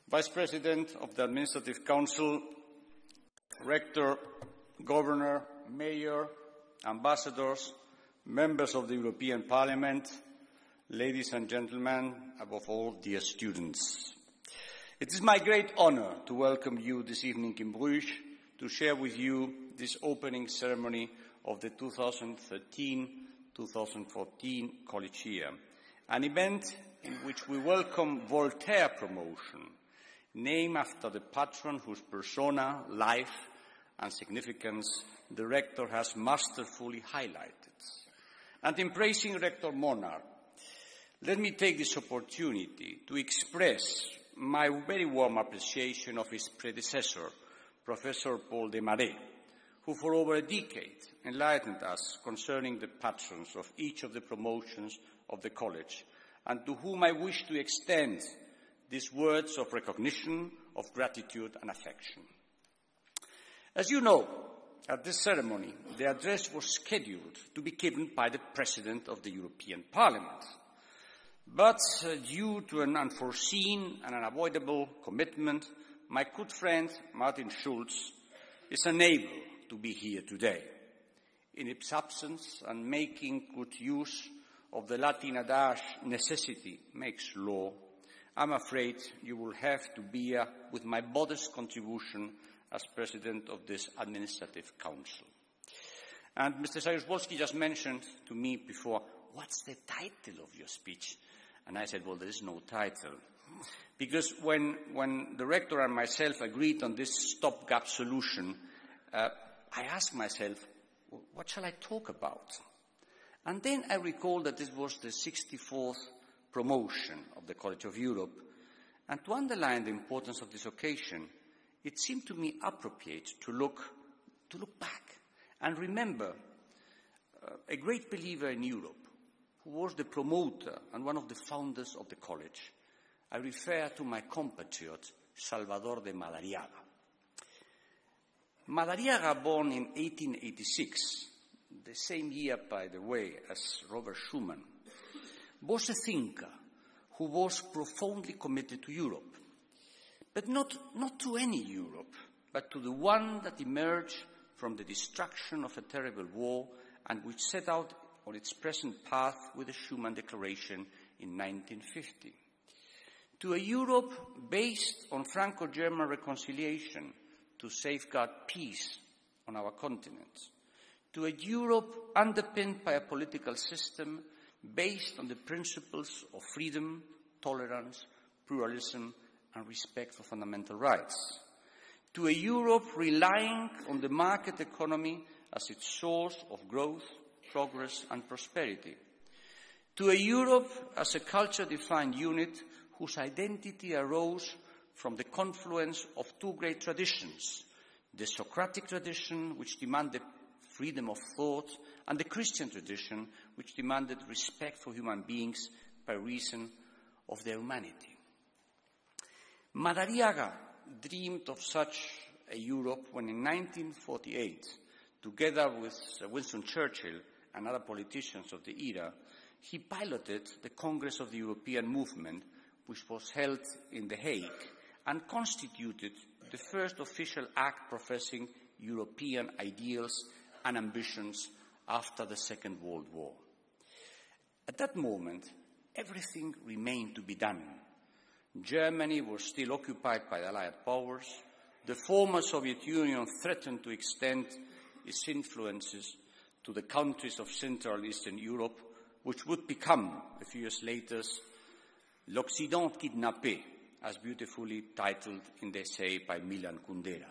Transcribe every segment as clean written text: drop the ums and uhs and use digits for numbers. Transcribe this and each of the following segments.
Vice President of the Administrative Council, Rector, Governor, Mayor, Ambassadors, members of the European Parliament, ladies and gentlemen, above all, dear students. It is my great honor to welcome you this evening in Bruges to share with you this opening ceremony of the 2013-2014 college year, an event in which we welcome Voltaire promotion, named after the patron whose persona, life and significance the rector has masterfully highlighted. And in praising Rector Monard, let me take this opportunity to express my very warm appreciation of his predecessor, Professor Paul Desmarais, who for over a decade enlightened us concerning the patrons of each of the promotions of the college, and to whom I wish to extend these words of recognition, of gratitude and affection. As you know, at this ceremony, the address was scheduled to be given by the President of the European Parliament. But due to an unforeseen and unavoidable commitment, my good friend Martin Schulz is unable to be here today. In his absence, and making good use of the Latin adage, necessity makes law, I'm afraid you will have to bear with my modest contribution as President of this Administrative Council. And Mr. Saryusz-Wolski just mentioned to me before, what's the title of your speech? And I said, well, there is no title. Because when the rector and myself agreed on this stopgap solution, I asked myself, what shall I talk about? And then I recalled that this was the 64th promotion of the College of Europe. And to underline the importance of this occasion, it seemed to me appropriate to look back and remember a great believer in Europe, who was the promoter and one of the founders of the college. I refer to my compatriot, Salvador de Madariaga. Madariaga, born in 1886, the same year, by the way, as Robert Schuman, was a thinker who was profoundly committed to Europe, but not to any Europe, but to the one that emerged from the destruction of a terrible war and which set out on its present path with the Schuman Declaration in 1950. To a Europe based on Franco-German reconciliation to safeguard peace on our continent. To a Europe underpinned by a political system based on the principles of freedom, tolerance, pluralism, and respect for fundamental rights. To a Europe relying on the market economy as its source of growth, progress, and prosperity. To a Europe as a culture-defined unit whose identity arose from the confluence of two great traditions, the Socratic tradition, which demanded freedom of thought, and the Christian tradition, which demanded respect for human beings by reason of their humanity. Madariaga dreamed of such a Europe when in 1948, together with Winston Churchill and other politicians of the era, he piloted the Congress of the European Movement, which was held in The Hague, and constituted the first official act professing European ideals and ambitions after the Second World War. At that moment, everything remained to be done. Germany was still occupied by the Allied powers. The former Soviet Union threatened to extend its influences to the countries of Central and Eastern Europe, which would become, a few years later, l'Occident kidnappé, as beautifully titled in the essay by Milan Kundera.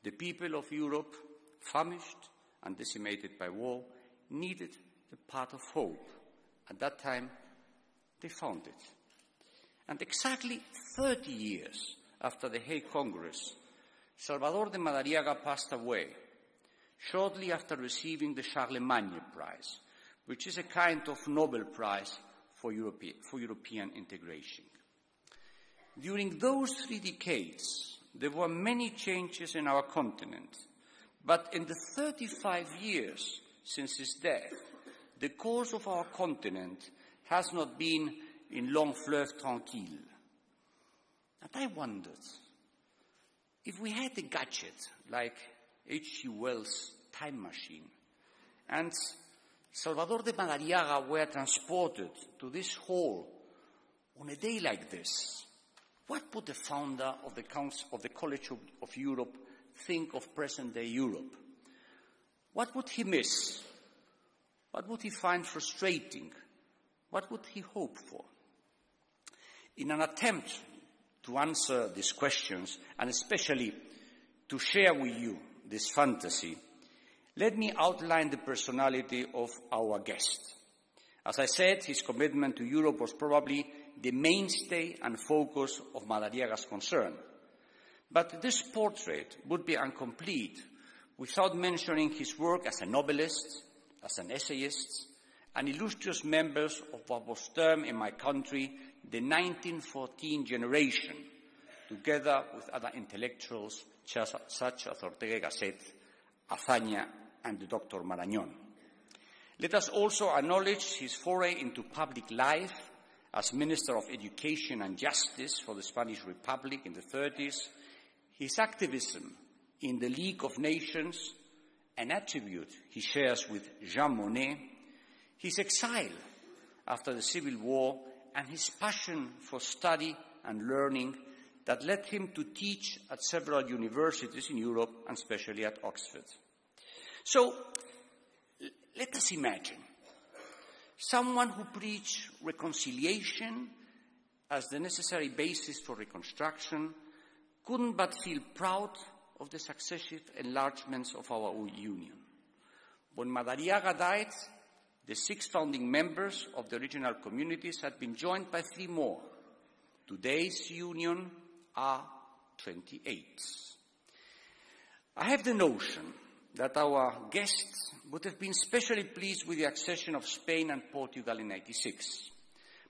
The people of Europe, famished and decimated by war, needed a path of hope. At that time, they found it. And exactly 30 years after the Hague Congress, Salvador de Madariaga passed away, shortly after receiving the Charlemagne Prize, which is a kind of Nobel Prize for European integration. During those 3 decades, there were many changes in our continent, but in the 35 years since his death, the course of our continent has not been in long fleuve tranquille. And I wondered, if we had a gadget like H.G. Wells' time machine, and Salvador de Madariaga were transported to this hall on a day like this, what would the founder of the College of Europe think of present-day Europe? What would he miss? What would he find frustrating? What would he hope for? In an attempt to answer these questions, and especially to share with you this fantasy, let me outline the personality of our guest. As I said, his commitment to Europe was probably the mainstay and focus of Madariaga's concern. But this portrait would be incomplete without mentioning his work as a novelist, as an essayist, and illustrious members of what was termed in my country the 1914 generation, together with other intellectuals such as Ortega y Gasset, Azaña, and the Dr. Marañón. Let us also acknowledge his foray into public life as Minister of Education and Justice for the Spanish Republic in the 30s, his activism in the League of Nations, an attribute he shares with Jean Monnet, his exile after the Civil War, and his passion for study and learning that led him to teach at several universities in Europe, and especially at Oxford. So, let us imagine someone who preached reconciliation as the necessary basis for reconstruction couldn't but feel proud of the successive enlargements of our union. When Madariaga died, the 6 founding members of the original communities had been joined by 3 more. Today's union are 28. I have the notion that our guests would have been especially pleased with the accession of Spain and Portugal in 1996.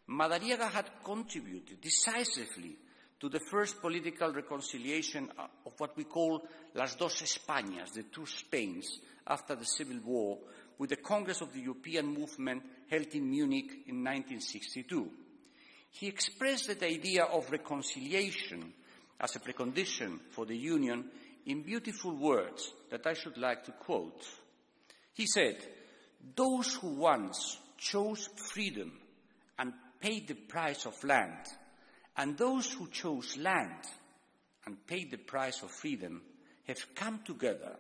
Madariaga had contributed decisively to the first political reconciliation of what we call Las Dos Españas, the 2 Spains, after the Civil War, with the Congress of the European Movement held in Munich in 1962. He expressed the idea of reconciliation as a precondition for the Union in beautiful words that I should like to quote. He said, "Those who once chose freedom and paid the price of land, and those who chose land and paid the price of freedom have come together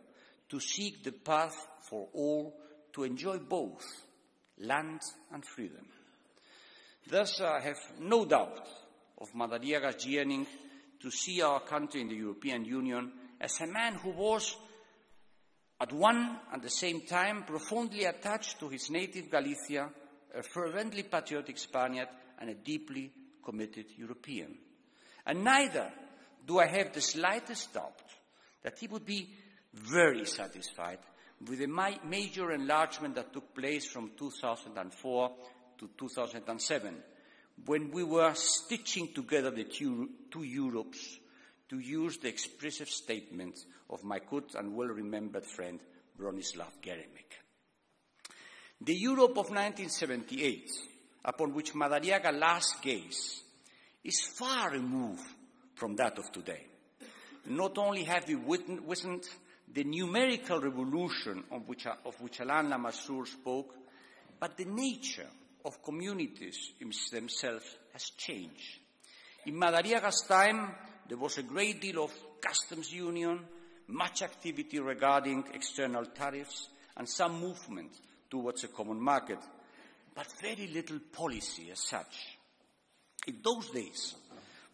to seek the path for all to enjoy both land and freedom." Thus, I have no doubt of Madariaga's yearning to see our country in the European Union as a man who was, at one and the same time, profoundly attached to his native Galicia, a fervently patriotic Spaniard, and a deeply committed European. And neither do I have the slightest doubt that he would be very satisfied with the major enlargement that took place from 2004 to 2007, when we were stitching together the two Europes, to use the expressive statement of my good and well-remembered friend Bronislaw Geremyk. The Europe of 1978, upon which Madariaga last gazed, is far removed from that of today. Not only have we witnessed the numerical revolution of which Alain Lamassoure spoke, but the nature of communities themselves has changed. In Madariaga's time, there was a great deal of customs union, much activity regarding external tariffs, and some movement towards a common market, but very little policy as such. In those days,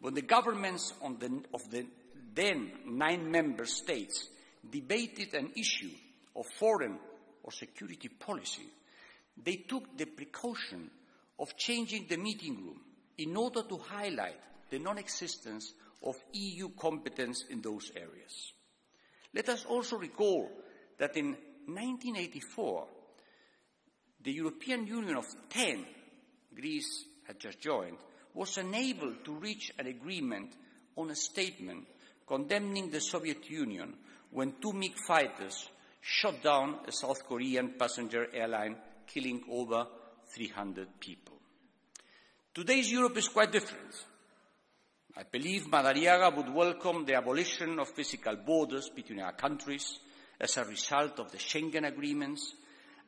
when the governments of the then 9 member states debated an issue of foreign or security policy, they took the precaution of changing the meeting room in order to highlight the non-existence of EU competence in those areas. Let us also recall that in 1984, the European Union of 10, Greece had just joined, was unable to reach an agreement on a statement condemning the Soviet Union when 2 MiG fighters shot down a South Korean passenger airline, killing over 300 people. Today's Europe is quite different. I believe Madariaga would welcome the abolition of physical borders between our countries as a result of the Schengen agreements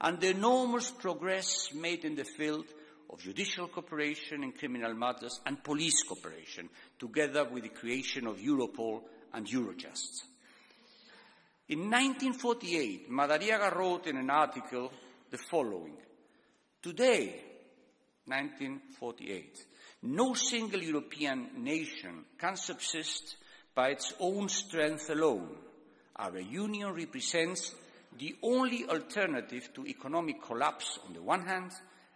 and the enormous progress made in the field of judicial cooperation in criminal matters and police cooperation, together with the creation of Europol and Eurojust. In 1948, Madariaga wrote in an article the following: "Today, 1948, no single European nation can subsist by its own strength alone. Our union represents the only alternative to economic collapse on the one hand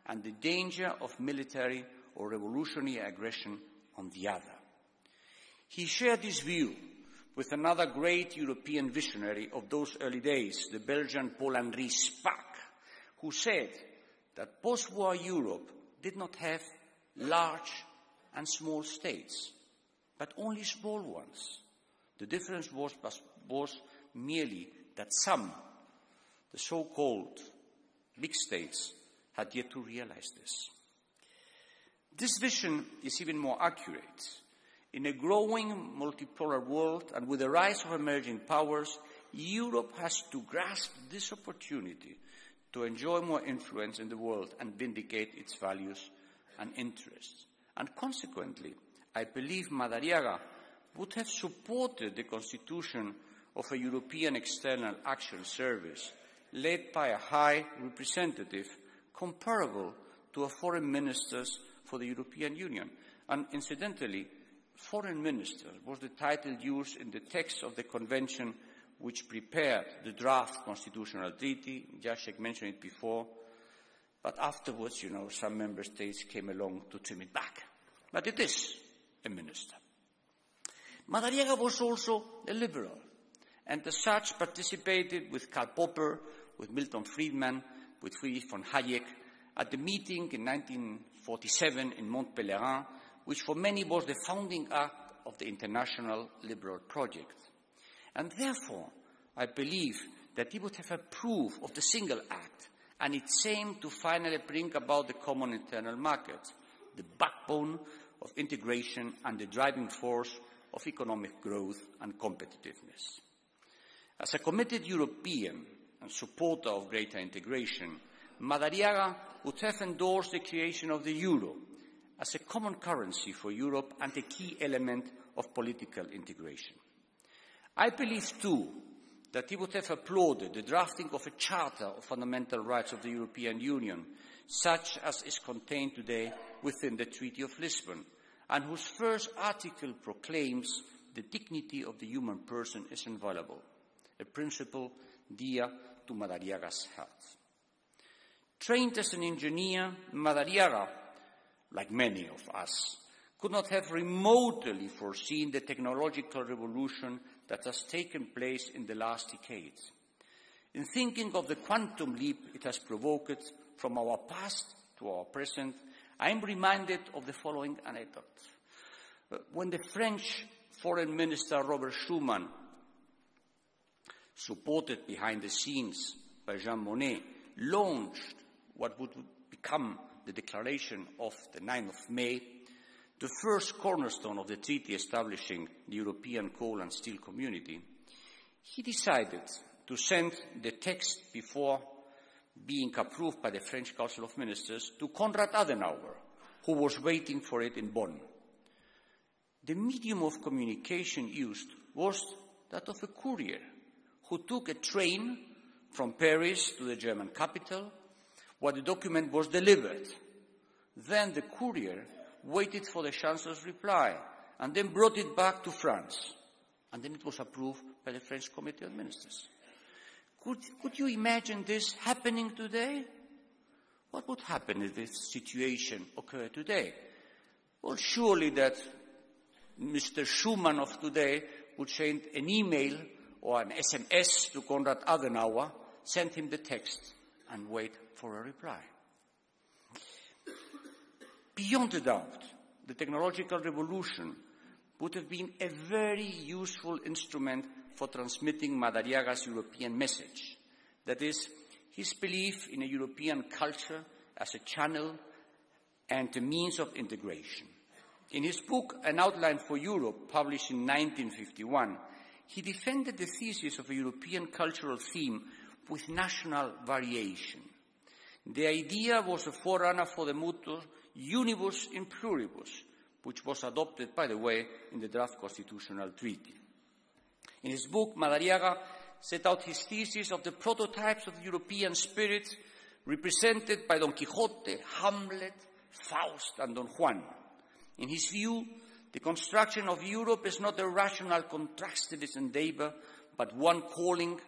and the danger of military or revolutionary aggression on the other." He shared this view with another great European visionary of those early days, the Belgian Paul-Henri Spaak, who said that post-war Europe did not have large and small states, but only small ones. The difference was merely that some, the so-called big states, had yet to realize this. This vision is even more accurate. In a growing multipolar world and with the rise of emerging powers, Europe has to grasp this opportunity to enjoy more influence in the world and vindicate its values and interests. And consequently, I believe Madariaga would have supported the constitution of a European External Action Service led by a high representative comparable to a foreign minister for the European Union. And incidentally, foreign minister was the title used in the text of the convention which prepared the draft constitutional treaty. Jacek mentioned it before. But afterwards, some member states came along to trim it back. But it is a minister. Madariaga was also a liberal, and as such participated with Karl Popper, with Milton Friedman, with Friedrich von Hayek, at the meeting in 1947 in Mont Pelerin, which for many was the founding act of the international liberal project. And therefore, I believe that he would have approved of the Single Act and its aim to finally bring about the common internal market, the backbone of integration and the driving force of economic growth and competitiveness. As a committed European and supporter of greater integration, Madariaga would have endorsed the creation of the euro as a common currency for Europe and a key element of political integration. I believe, too, that he would have applauded the drafting of a Charter of Fundamental Rights of the European Union, such as is contained today within the Treaty of Lisbon, and whose first article proclaims the dignity of the human person is inviolable, a principle dear to Madariaga's heart. Trained as an engineer, Madariaga, like many of us, could not have remotely foreseen the technological revolution that has taken place in the last decades. In thinking of the quantum leap it has provoked from our past to our present, I am reminded of the following anecdote. When the French Foreign Minister Robert Schuman, supported behind the scenes by Jean Monnet, launched what would become the Declaration of the 9th of May, the first cornerstone of the treaty establishing the European Coal and Steel Community, he decided to send the text before being approved by the French Council of Ministers to Konrad Adenauer, who was waiting for it in Bonn. The medium of communication used was that of a courier who took a train from Paris to the German capital, where the document was delivered. Then the courier waited for the Chancellor's reply and then brought it back to France. And then it was approved by the French Committee of Ministers. Could you imagine this happening today? What would happen if this situation occurred today? Well, surely that Mr. Schuman of today would send an email or an SMS to Konrad Adenauer, send him the text, and wait for a reply. Beyond a doubt, the technological revolution would have been a very useful instrument for transmitting Madariaga's European message. That is, his belief in a European culture as a channel and a means of integration. In his book, An Outline for Europe, published in 1951, he defended the thesis of a European cultural theme with national variation. The idea was a forerunner for the motto Unibus in Pluribus, which was adopted, by the way, in the draft constitutional treaty. In his book, Madariaga set out his thesis of the prototypes of the European spirit represented by Don Quixote, Hamlet, Faust, and Don Juan. In his view, the construction of Europe is not a rational contrastivist endeavor, but one calling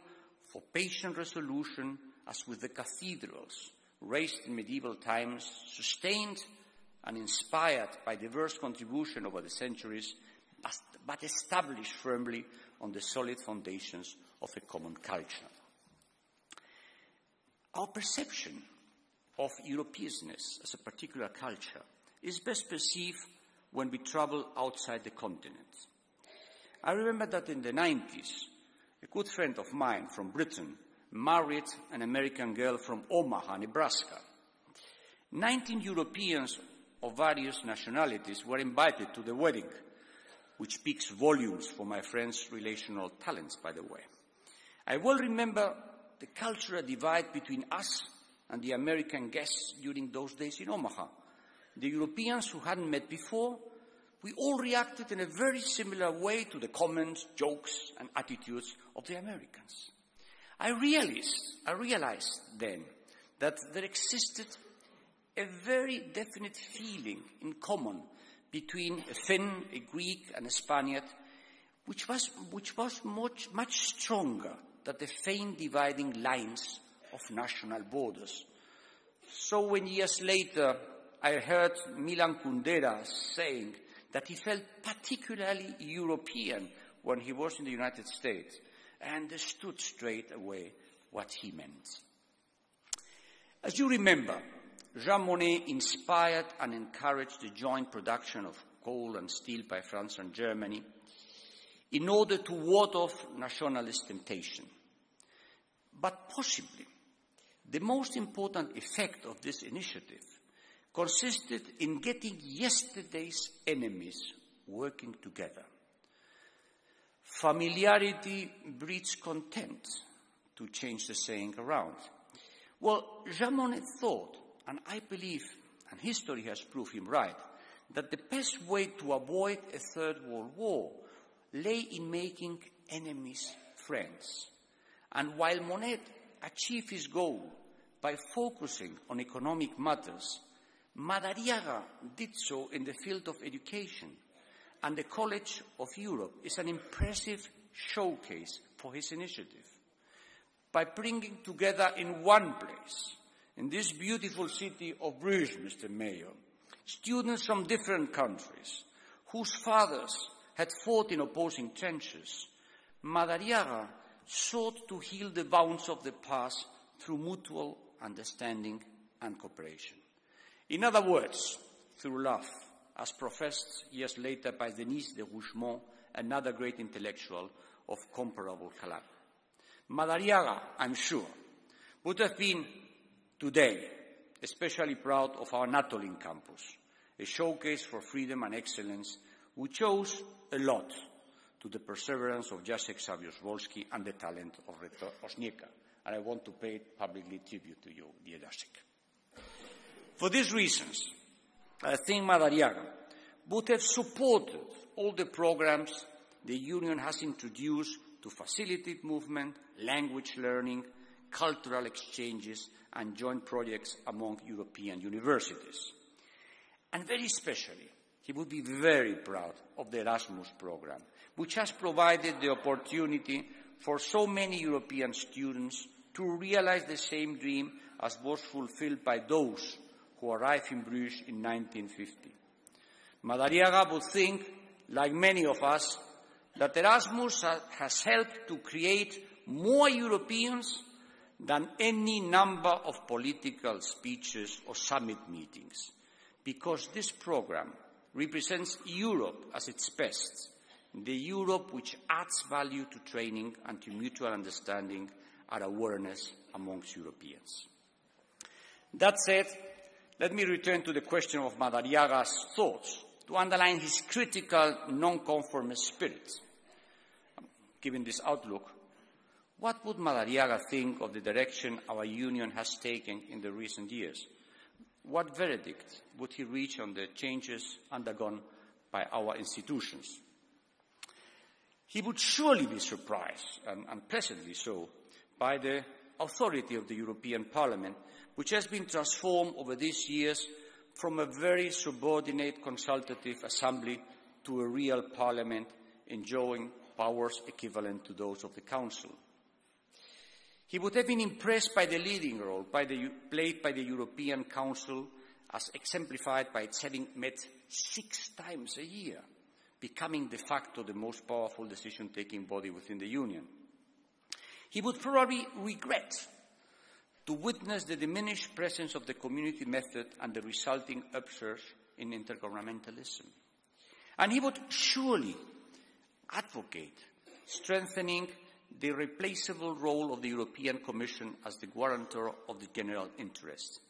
for patient resolution, as with the cathedrals raised in medieval times, sustained and inspired by diverse contribution over the centuries, but established firmly on the solid foundations of a common culture. Our perception of Europeanness as a particular culture is best perceived when we travel outside the continent. I remember that in the 90s, a good friend of mine from Britain married an American girl from Omaha, Nebraska. 19 Europeans of various nationalities were invited to the wedding, which speaks volumes for my friend's relational talents, by the way. I well remember the cultural divide between us and the American guests during those days in Omaha. The Europeans who hadn't met before, we all reacted in a very similar way to the comments, jokes, and attitudes of the Americans. I realized then that there existed a very definite feeling in common between a Finn, a Greek, and a Spaniard, which was much stronger than the faint dividing lines of national borders. So when years later I heard Milan Kundera saying that he felt particularly European when he was in the United States, I understood straight away what he meant. As you remember, Jean Monnet inspired and encouraged the joint production of coal and steel by France and Germany in order to ward off nationalist temptation. But possibly, the most important effect of this initiative consisted in getting yesterday's enemies working together. Familiarity breeds contempt, to change the saying around. Well, Jean Monnet thought, and I believe, and history has proved him right, that the best way to avoid a Third World War lay in making enemies friends. And while Monnet achieved his goal by focusing on economic matters, Madariaga did so in the field of education, and the College of Europe is an impressive showcase for his initiative. By bringing together in one place, in this beautiful city of Bruges, Mr. Mayor, students from different countries whose fathers had fought in opposing trenches, Madariaga sought to heal the wounds of the past through mutual understanding and cooperation. In other words, through love, as professed years later by Denis de Rougemont, another great intellectual of comparable caliber. Madariaga, I'm sure, would have been today especially proud of our Natolin campus, a showcase for freedom and excellence, which owes a lot to the perseverance of Jacek Saryusz-Wolski and the talent of Rector Osnieka. And I want to pay publicly tribute to you, dear Jacek. For these reasons, I think Madariaga would have supported all the programs the Union has introduced to facilitate movement, language learning, cultural exchanges, and joint projects among European universities. And very especially, he would be very proud of the Erasmus program, which has provided the opportunity for so many European students to realize the same dream as was fulfilled by those who arrived in Bruges in 1950. Madariaga would think, like many of us, that Erasmus has helped to create more Europeans than any number of political speeches or summit meetings, because this program represents Europe as its best, the Europe which adds value to training and to mutual understanding and awareness amongst Europeans. That said, let me return to the question of Madariaga's thoughts to underline his critical, non-conformist spirit. Given this outlook, what would Madariaga think of the direction our union has taken in the recent years? What verdict would he reach on the changes undergone by our institutions? He would surely be surprised, and pleasantly so, by the authority of the European Parliament, which has been transformed over these years from a very subordinate consultative assembly to a real parliament enjoying powers equivalent to those of the Council. He would have been impressed by the leading role played by the European Council, as exemplified by its having met 6 times a year, becoming de facto the most powerful decision-taking body within the Union. He would probably regret to witness the diminished presence of the community method and the resulting upsurge in intergovernmentalism. And he would surely advocate strengthening the irreplaceable role of the European Commission as the guarantor of the general interest.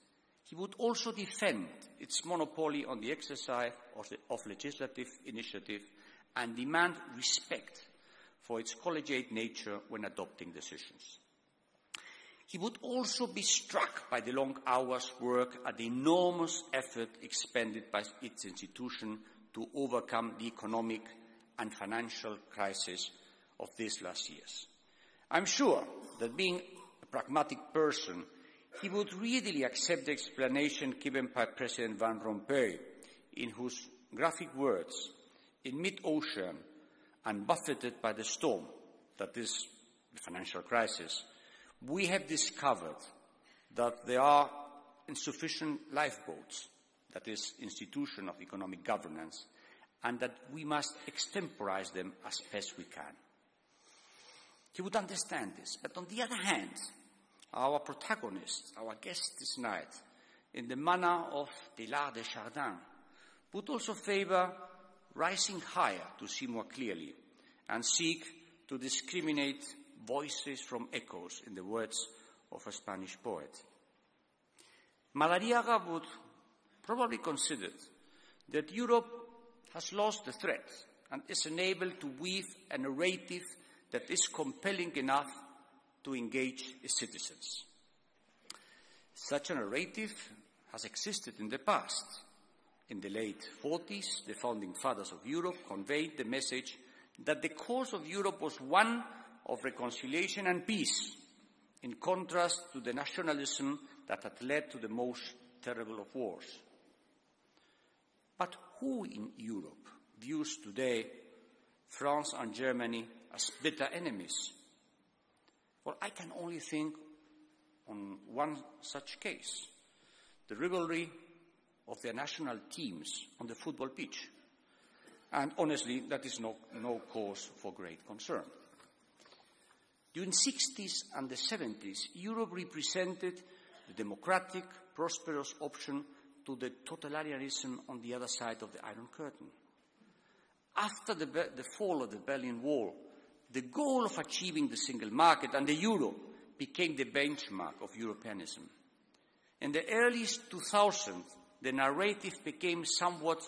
He would also defend its monopoly on the exercise of legislative initiative and demand respect for its collegiate nature when adopting decisions. He would also be struck by the long hours' work and the enormous effort expended by its institution to overcome the economic and financial crisis of these last years. I'm sure that, being a pragmatic person, he would readily accept the explanation given by President Van Rompuy, in whose graphic words, in mid-ocean and buffeted by the storm, that is, the financial crisis, we have discovered that there are insufficient lifeboats, that is, institution of economic governance, and that we must extemporize them as best we can. He would understand this, but on the other hand, our protagonist, our guest this night, in the manner of Teilhard de Chardin, would also favor rising higher to see more clearly and seek to discriminate voices from echoes, in the words of a Spanish poet. Madariaga would probably consider that Europe has lost the thread and is unable to weave a narrative that is compelling enough to engage its citizens. Such a narrative has existed in the past. In the late 40s, the founding fathers of Europe conveyed the message that the course of Europe was one of reconciliation and peace, in contrast to the nationalism that had led to the most terrible of wars. But who in Europe views today France and Germany as bitter enemies? Well, I can only think on one such case, the rivalry of their national teams on the football pitch. And honestly, that is no cause for great concern. During the 60s and the 70s, Europe represented the democratic, prosperous option to the totalitarianism on the other side of the Iron Curtain. After the fall of the Berlin Wall, the goal of achieving the single market and the euro became the benchmark of Europeanism. In the early 2000s, the narrative became somewhat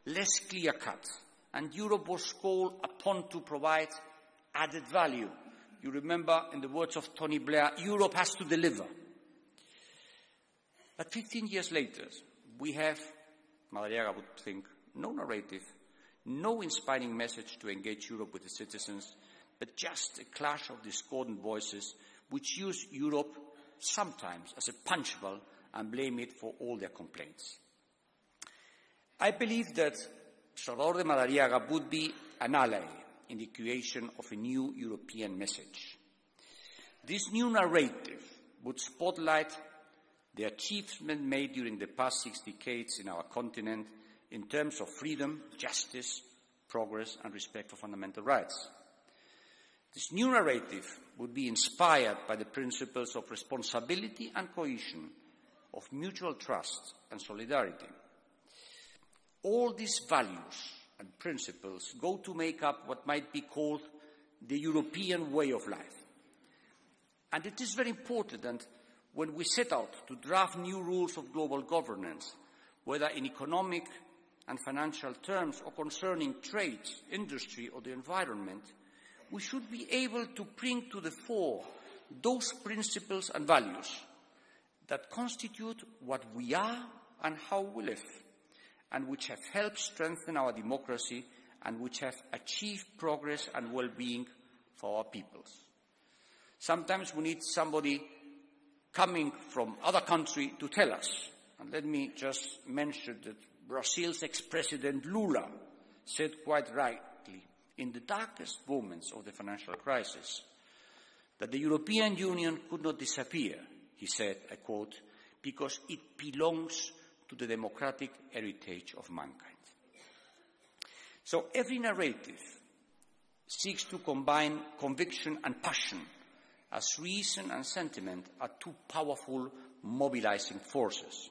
less clear-cut, and Europe was called upon to provide added value. You remember, in the words of Tony Blair, Europe has to deliver. But 15 years later, we have, Madariaga would think, no narrative, no inspiring message to engage Europe with its citizens, but just a clash of discordant voices which use Europe sometimes as a punchbowl and blame it for all their complaints. I believe that Salvador de Madariaga would be an ally in the creation of a new European message. This new narrative would spotlight the achievement made during the past 6 decades in our continent in terms of freedom, justice, progress, and respect for fundamental rights. This new narrative would be inspired by the principles of responsibility and cohesion, of mutual trust and solidarity. All these values and principles go to make up what might be called the European way of life. And it is very important that when we set out to draft new rules of global governance, whether in economic, and financial terms or concerning trade, industry or the environment, we should be able to bring to the fore those principles and values that constitute what we are and how we live, and which have helped strengthen our democracy and which have achieved progress and well-being for our peoples. Sometimes we need somebody coming from other country to tell us. And let me just mention that Brazil's ex-president Lula said quite rightly, in the darkest moments of the financial crisis, that the European Union could not disappear, he said, I quote, because it belongs to the democratic heritage of mankind. So every narrative seeks to combine conviction and passion, as reason and sentiment are two powerful mobilizing forces.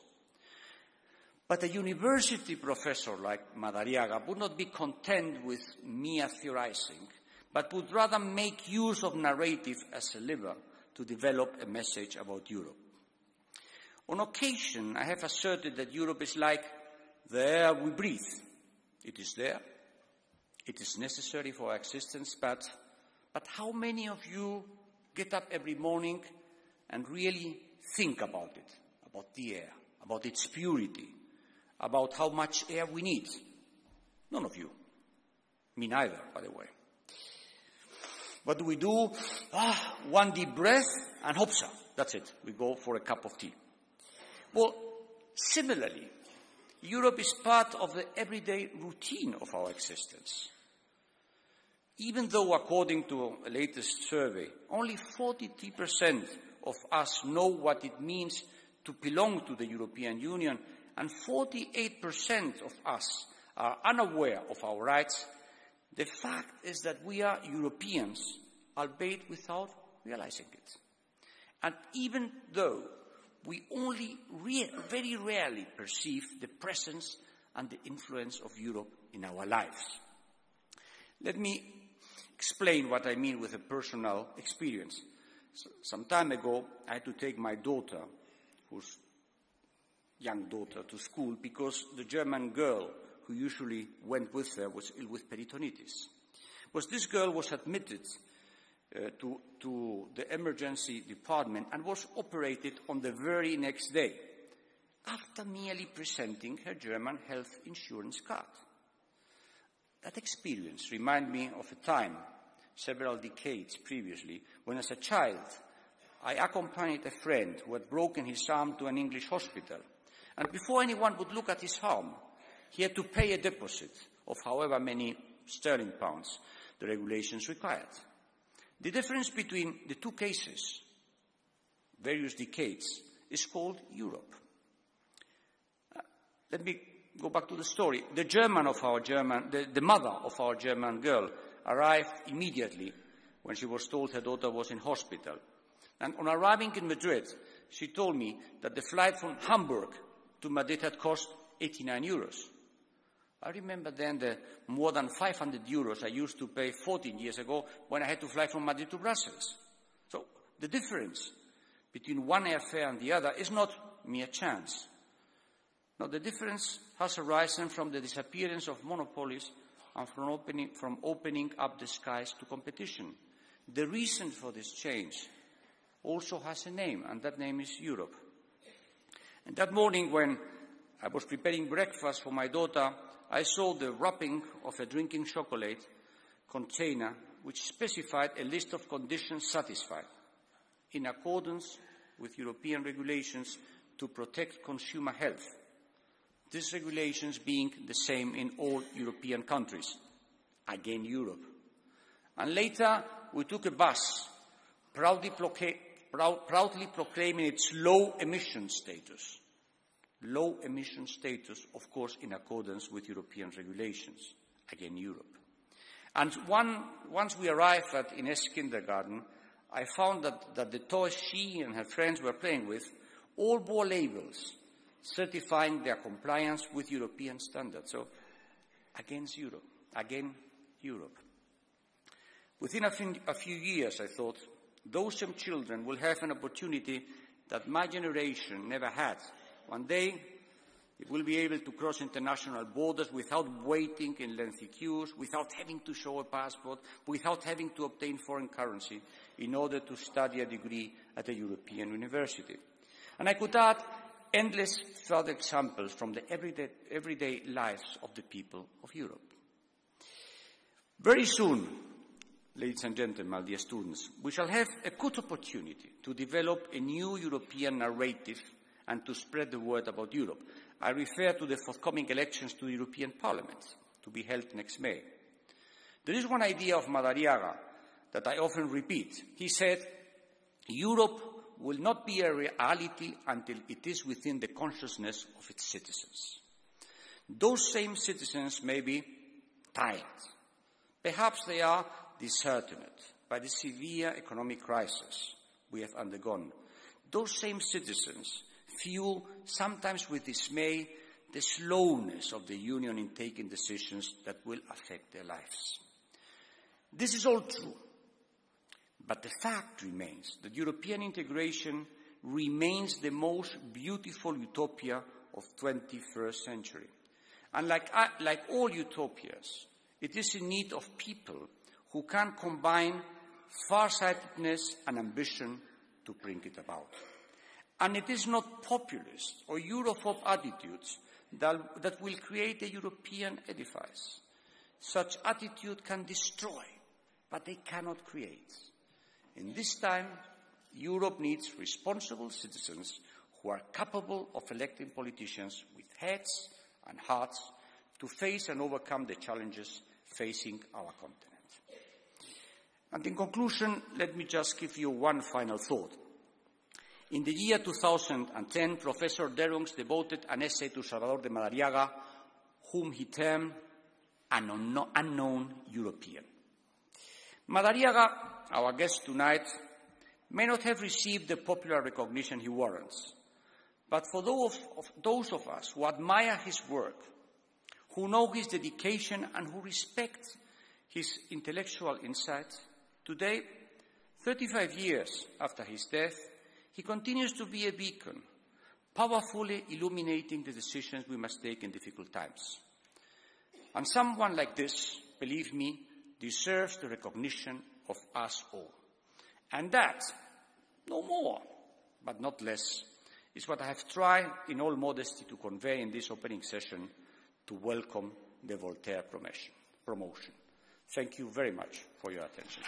But a university professor like Madariaga would not be content with mere theorizing, but would rather make use of narrative as a lever to develop a message about Europe. On occasion, I have asserted that Europe is like the air we breathe. It is there, it is necessary for our existence, but how many of you get up every morning and really think about it, about the air, about its purity, about how much air we need? None of you. Me neither, by the way. What do we do? One deep breath and hope so. That's it. We go for a cup of tea. Well, similarly, Europe is part of the everyday routine of our existence. Even though, according to a latest survey, only 43% of us know what it means to belong to the European Union, and 48% of us are unaware of our rights, the fact is that we are Europeans, albeit without realizing it. And even though we only very rarely perceive the presence and the influence of Europe in our lives. Let me explain what I mean with a personal experience. Some time ago, I had to take my daughter, young daughter, to school because the German girl who usually went with her was ill with peritonitis. This girl was admitted to the emergency department and was operated on the very next day, after merely presenting her German health insurance card. That experience reminded me of a time, several decades previously, when as a child I accompanied a friend who had broken his arm to an English hospital, and before anyone would look at his arm, he had to pay a deposit of however many sterling pounds the regulations required. The difference between the two cases, various decades, is called Europe. Let me go back to the story. The mother of our German girl arrived immediately when she was told her daughter was in hospital. And on arriving in Madrid, she told me that the flight from Hamburg to Madrid had cost 89 euros. I remember then the more than 500 euros I used to pay 14 years ago when I had to fly from Madrid to Brussels. So the difference between one airfare and the other is not mere chance. No, the difference has arisen from the disappearance of monopolies and from opening up the skies to competition. The reason for this change also has a name, and that name is Europe. And that morning when I was preparing breakfast for my daughter, I saw the wrapping of a drinking chocolate container which specified a list of conditions satisfied in accordance with European regulations to protect consumer health. These regulations being the same in all European countries. Again, Europe. And later, we took a bus, proudly proclaiming its low emission status. Low emission status, of course, in accordance with European regulations. Again, Europe. And once we arrived at Ines' kindergarten, I found that the toys she and her friends were playing with all bore labels certifying their compliance with European standards. So, again, Europe. Within a few years, I thought, those young children will have an opportunity that my generation never had. One day, It will be able to cross international borders without waiting in lengthy queues, without having to show a passport, without having to obtain foreign currency in order to study a degree at a European university. And I could add endless further examples from the everyday lives of the people of Europe. Very soon, ladies and gentlemen, my dear students, we shall have a good opportunity to develop a new European narrative and to spread the word about Europe. I refer to the forthcoming elections to the European Parliament, to be held next May. There is one idea of Madariaga that I often repeat. He said, Europe will not be a reality until it is within the consciousness of its citizens. Those same citizens may be tired. Perhaps they are disheartened by the severe economic crisis we have undergone. Those same citizens feel, sometimes with dismay, the slowness of the Union in taking decisions that will affect their lives. This is all true, but the fact remains that European integration remains the most beautiful utopia of the 21st century. And like all utopias, it is in need of people who can combine farsightedness and ambition to bring it about. And it is not populist or Europhobe attitudes that will create a European edifice. Such attitude can destroy, but they cannot create. In this time, Europe needs responsible citizens who are capable of electing politicians with heads and hearts to face and overcome the challenges facing our continent. And in conclusion, let me just give you one final thought. In the year 2010, Professor Derungs devoted an essay to Salvador de Madariaga, whom he termed an unknown European. Madariaga, our guest tonight, may not have received the popular recognition he warrants, but for those of us who admire his work, who know his dedication and who respect his intellectual insights, today, 35 years after his death, he continues to be a beacon, powerfully illuminating the decisions we must take in difficult times. And someone like this, believe me, deserves the recognition of us all. And that, no more, but not less, is what I have tried in all modesty to convey in this opening session to welcome the Voltaire promotion. Thank you very much for your attention.